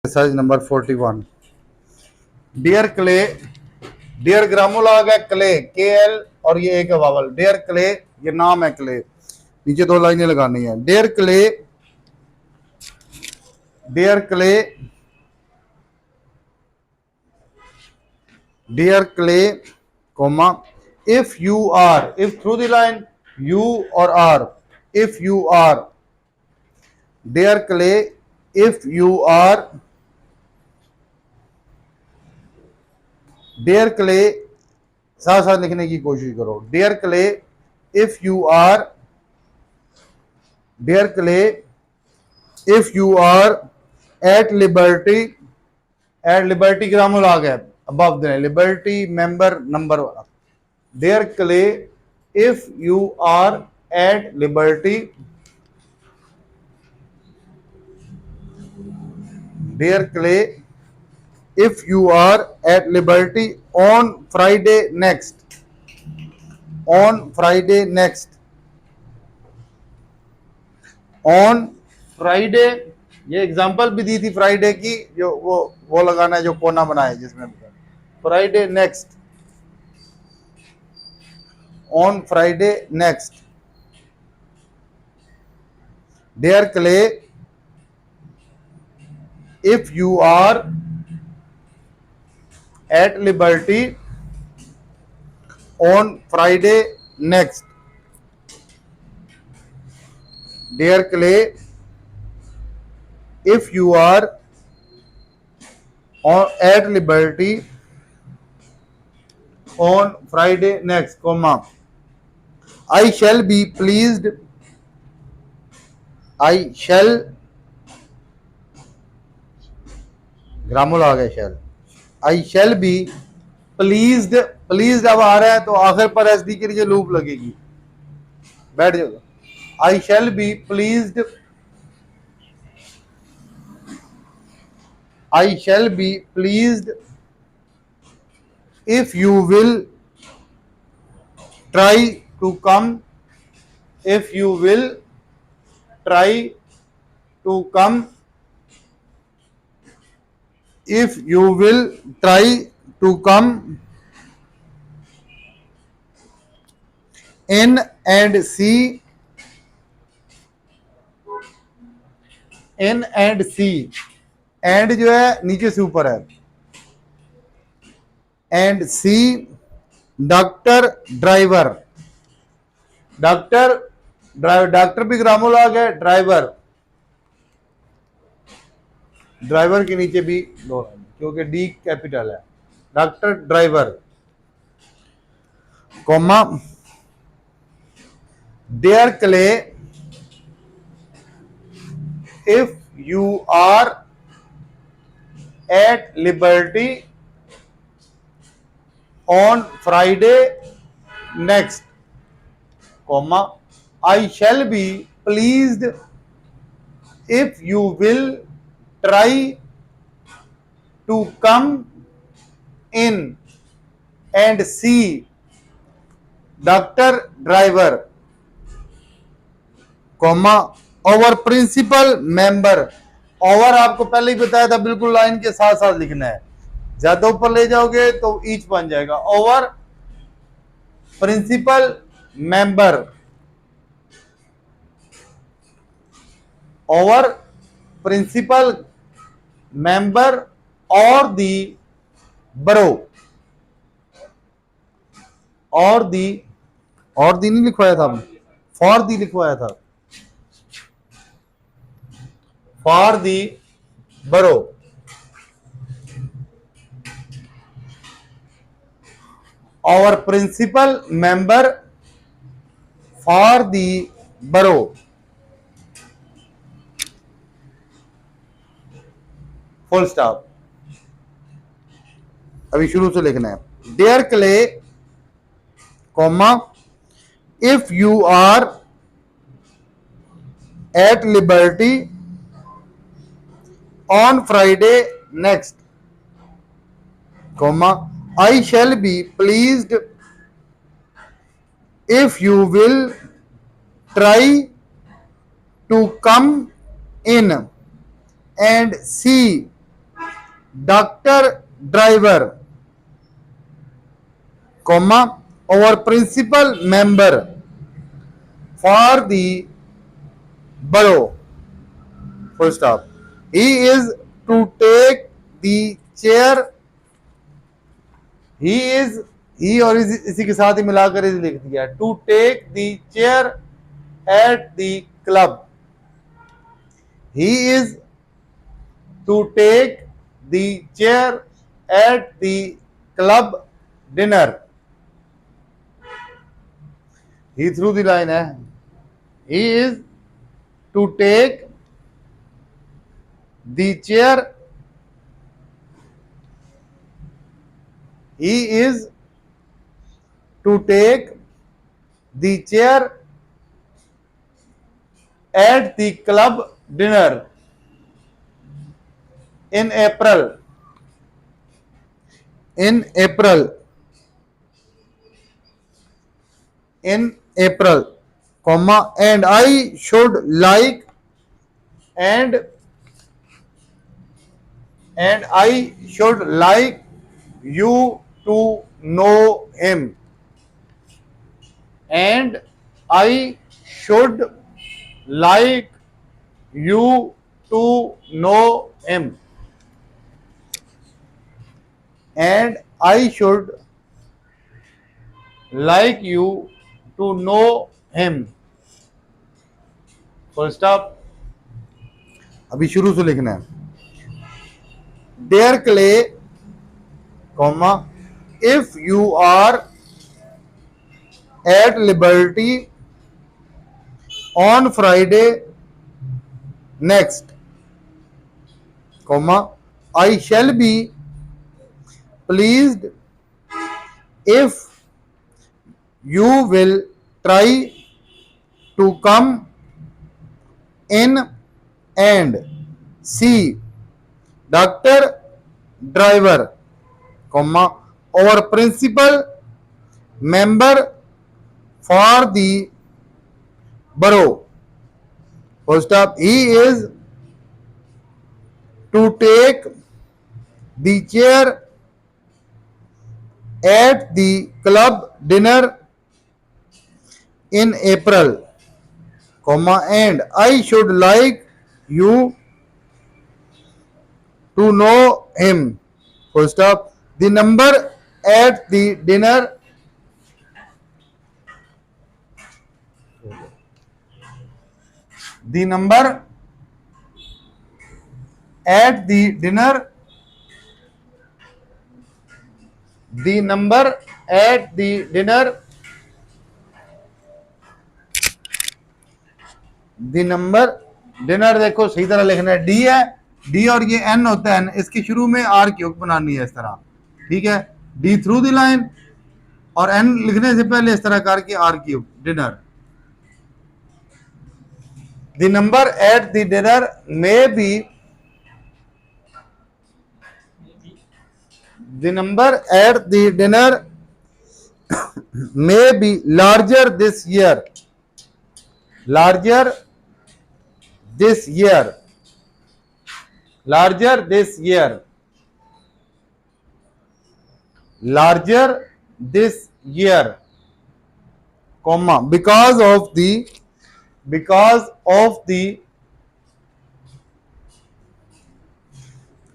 Exercise number 41। Dear Clay, dear ग्रामोला आ गया क्ले, के एल और ये एक वावल। डियर क्ले, ये नाम है क्ले, नीचे दो लाइनें लगानी है। Dear Clay, dear Clay, dear Clay, comma, if you are, if through the line you or are, if you are, dear clay, if you are, dear clay, साथ साथ लिखने की कोशिश करो। Dear Clay, if you are, dear Clay, if you are at liberty, at liberty grammar आ गया above the liberty member number. Dear Clay, if you are at liberty, dear Clay, if you are at liberty on Friday next, on Friday next, on Friday, ये example भी दी थी Friday की, जो वो लगाना है जो कोना बनाया जिसमें Friday next, on Friday next. Dear Clay, if you are at liberty on Friday next, dear clay, if you are at liberty on Friday next, comma, I shall be pleased, I shall, grammar आ गया shall, I shall be pleased, pleased अब आ रहा है तो आखिर पर S D के लिए लूप लगेगी, बैठ जाओ। I shall be pleased, I shall be pleased if you will try to come, if you will try to come, if you will try to come in and see, in and see, and जो है नीचे से ऊपर है, and see doctor driver, doctor driver, doctor भी grammar आ गया, driver, driver के नीचे भी दो क्योंकि डी कैपिटल है, doctor driver, comma, dear Clay, if you are at liberty on Friday next, comma, I shall be pleased if you will try to come in and see Dr. Driver, comma, our principal member। Over आपको पहले ही बताया था, बिल्कुल line के साथ साथ लिखना है, ज्यादा ऊपर ले जाओगे तो ईच बन जाएगा। Over principal member, over principal member और दी बरो, और दी नहीं लिखवाया था, फॉर दी लिखवाया था, for the borough, our principal member for the borough, full stop। अभी शुरू से लिखना है। Dear Clay, comma, if you are at liberty on Friday next, comma, I shall be pleased if you will try to come in and see doctor driver, comma, और principal member for the borough, full stop. He is to take the chair, he is, he और इसी के साथ ही मिलाकर is लिख दिया, to take the chair at the club, he is to take the chair at the club dinner. He through the line है, he is to take the chair, he is to take the chair at the club dinner in April, in April, in April, comma, and I should like, and I should like you to know him, and I should like you to know him, and I should like you to know him, full stop. अभी शुरू से लिखना है, dear Clay, comma, if you are at liberty on Friday next, comma, I shall be pleased if you will try to come in and see Dr. Driver, comma, our principal member for the borough, full stop. He is to take the chair at the club dinner in April, comma, and I should like you to know him, full stop. The number at the dinner, the number at the dinner, the number at the dinner, the number dinner, देखो सही तरह लिखना है, D है, D और ये N होता है, इसके शुरू में आर क्यूब बनानी है इस तरह, ठीक है, डी थ्रू द लाइन और एन लिखने से पहले इस तरह करके R cube dinner. The number at the dinner may be, the number at the dinner may be larger this year, larger this year, larger this year, larger this year, comma, because of the, because of the,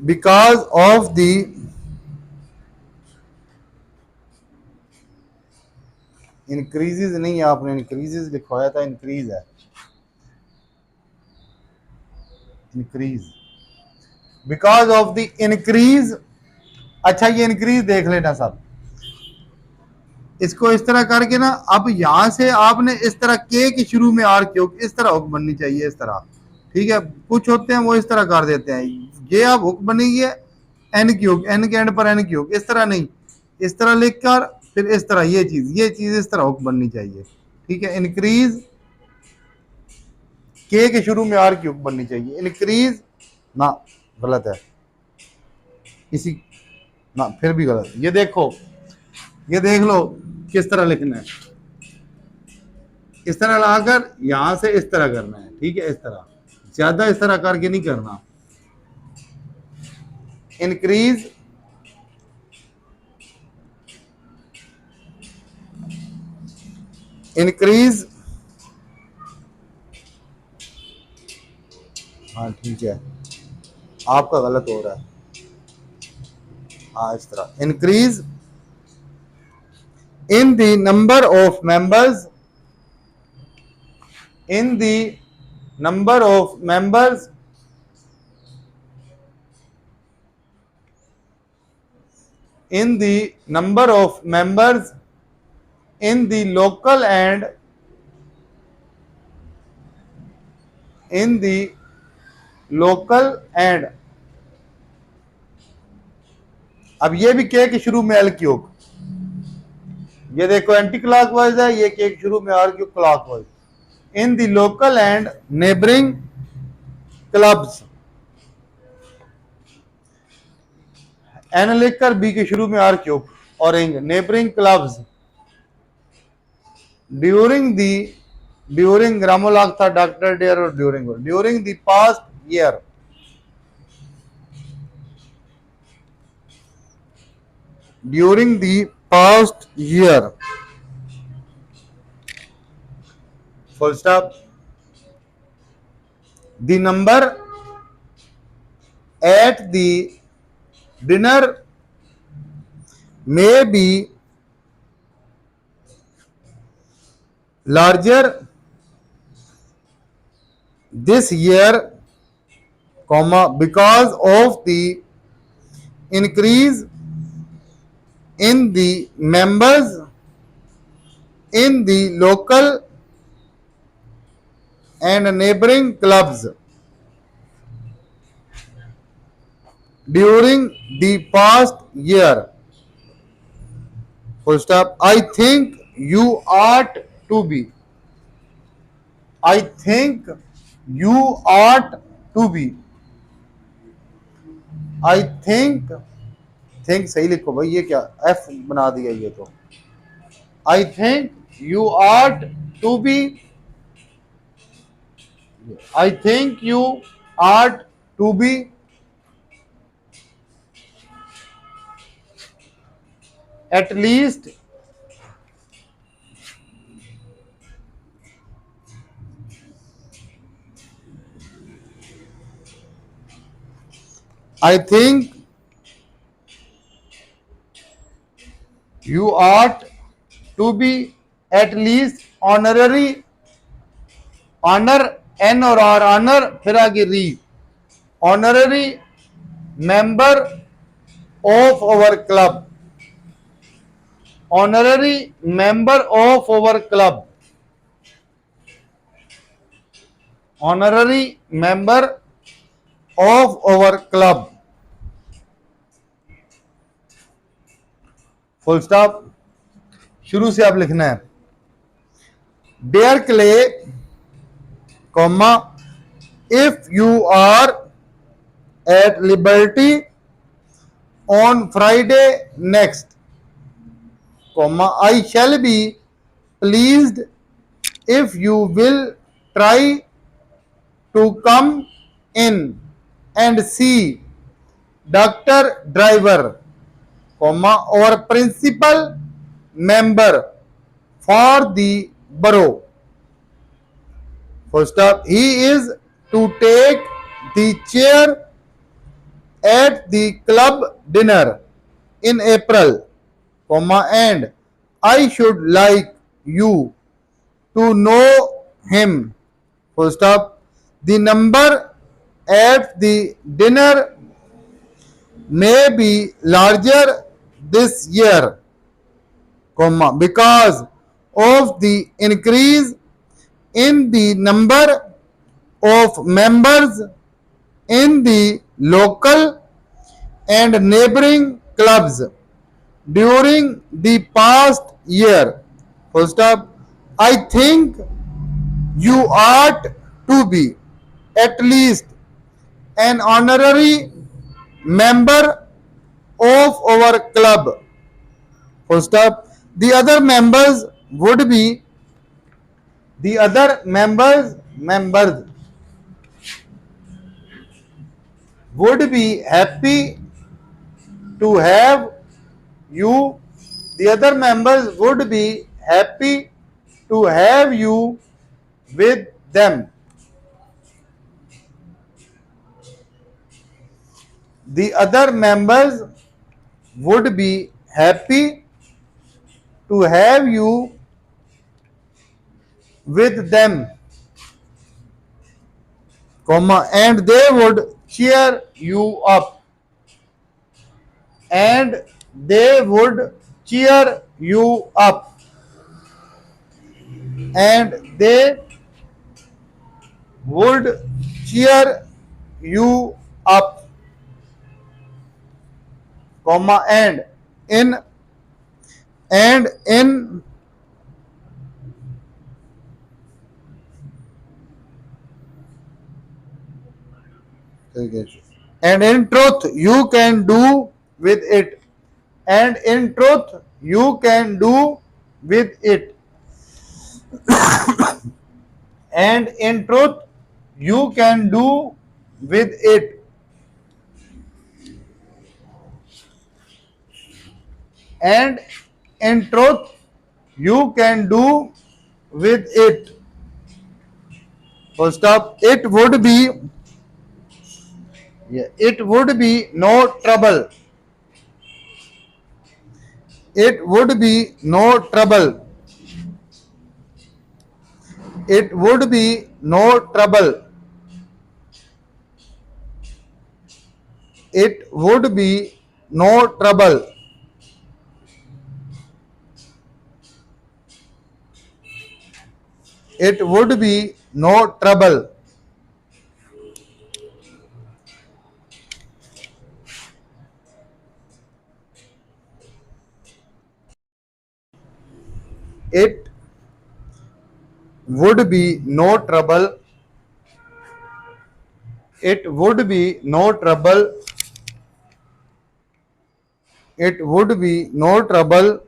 because of the increases नहीं, आपने increases लिखवाया था, increase है, increase, because of the increase. अच्छा ये increase देख लेना सब, इसको इस तरह करके ना, अब यहां से आपने इस तरह के शुरू में आर क्यूब इस तरह हुक बननी चाहिए, इस तरह, ठीक है। कुछ होते हैं वो इस तरह कर देते हैं, ये अब हुक बनी है एन क्यूब, एन के एंड पर एन क्यूब, इस तरह नहीं, इस तरह लिखकर फिर इस तरह ये चीज इस तरह हुक बननी चाहिए, ठीक है। इंक्रीज के शुरू में आर क्यूब बननी चाहिए, इंक्रीज ना, गलत है, इसी ना, फिर भी गलत। ये देखो, ये देख लो किस तरह लिखना है, इस तरह लाकर यहां से इस तरह करना है, ठीक है, इस तरह, ज्यादा इस तरह करके नहीं करना, increase increase हाँ ठीक है, आपका गलत हो रहा है। हाँ इस तरह, increase in the number of members in the number of members in the number of members in the local and in the local and अब ये भी के शुरू में एल क्यूब, ये देखो एंटी क्लॉकवाइज है, ये के शुरू में our club clockwise, in the local and neighbouring clubs, N लिखकर बी के शुरू में आर क्यूब और इंग, नेबरिंग क्लब्स ड्यूरिंग ग्रामोलॉग था डॉक्टर डेयर और during the past year, during the past year, full stop. The number at the dinner may be larger this year, comma, because of the increase in the members in the local and neighboring clubs during the past year, full stop. I think you ought to be, I think you ought to be, I think सही लिखो भाई, ये क्या F बना दिया ये तो, I think you ought to be, I think you ought to be at least I think you ought to be at least honorary, honor n और r, honor फिर आगे री, honorary member of our club, honorary member of our club, honorary member of our club, full stop. शुरू से आप लिखना है, dear Clay, comma, if you are at liberty on Friday next, comma, I shall be pleased if you will try to come in and see doctor driver, comma, or principal member for the borough, full stop. He is to take the chair at the club dinner in April, comma, and I should like you to know him, full stop. The number at the dinner may be larger this year, comma, because of the increase in the number of members in the local and neighboring clubs during the past year, full stop. I think you ought to be at least an honorary member of our club, full stop. The other members would be, the other members would be happy to have you. The other members would be happy to have you with them. The other members would be happy to have you with them, comma, and they would cheer you up, and they would cheer you up, and they would cheer you up, comma, in and in and in truth you can do with it, and in truth you can do with it, and in truth you can do with it, and in truth you can do with it. Full stop. It would be no trouble. It would be no trouble. It would be no trouble. It would be no trouble. It would be no trouble. It would be no trouble. It would be no trouble. It would be no trouble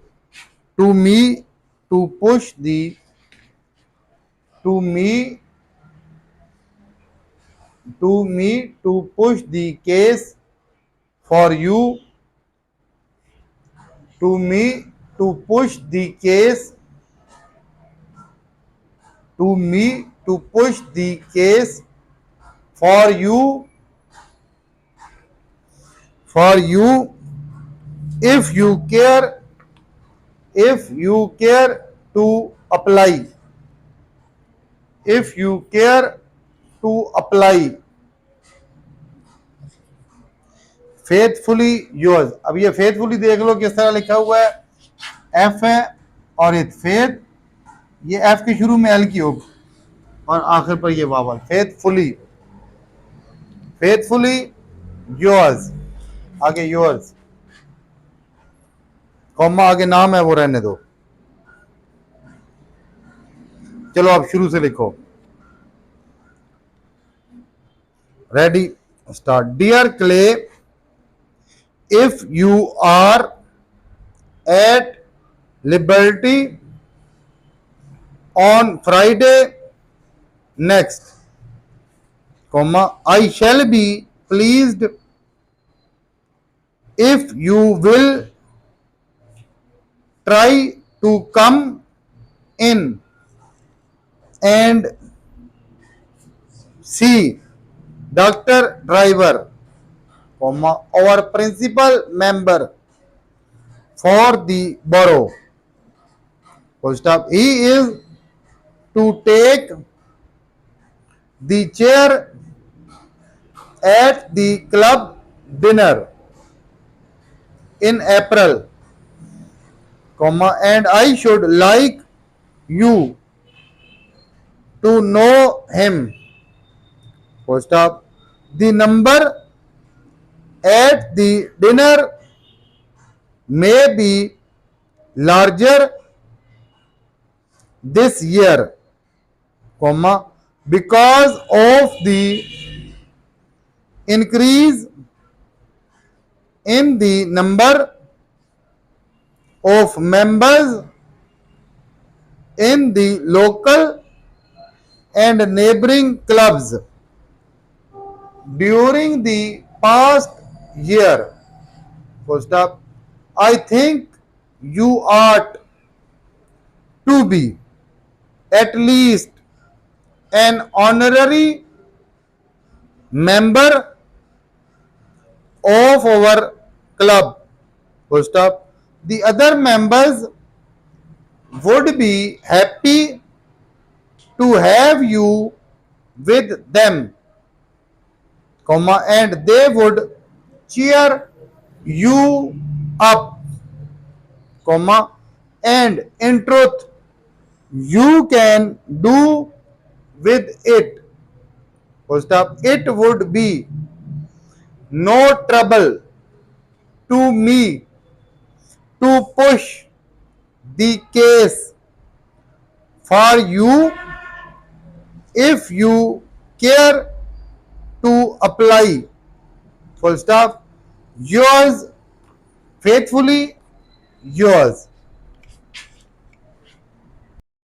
to me to push the to me to push the case for you, to me to push the case, to me to push the case for you, for you, if you care, if you care to apply, if you care to apply, faithfully yours. अब ये faithfully देख लो किस तरह लिखा हुआ है, F है और इट फेथ, ये एफ के शुरू में एल की हो और आखिर पर ये वावल, फेथफुली, फेथफुली योर्स, आगे योर्स, कॉमा आगे नाम है वो रहने दो। चलो अब शुरू से लिखो, ready start. Dear Clay, if you are at Liberty on Friday next, comma, I shall be pleased if you will try to come in and see Dr. Driver, comma, our principal member for the borough. Full stop. He is to take the chair at the club dinner in April, comma, and I should like you to know him. Full stop. The number at the dinner may be larger this year, comma, because of the increase in the number of members in the local and neighboring clubs during the past year, full stop. I think you ought to be at least an honorary member of our club. Full stop. The other members would be happy to have you with them, comma, and they would cheer you up, comma, and in truth, you can do with it. Full stop. It would be no trouble to me to push the case for you if you care to apply. Full stop. Yours faithfully, yours.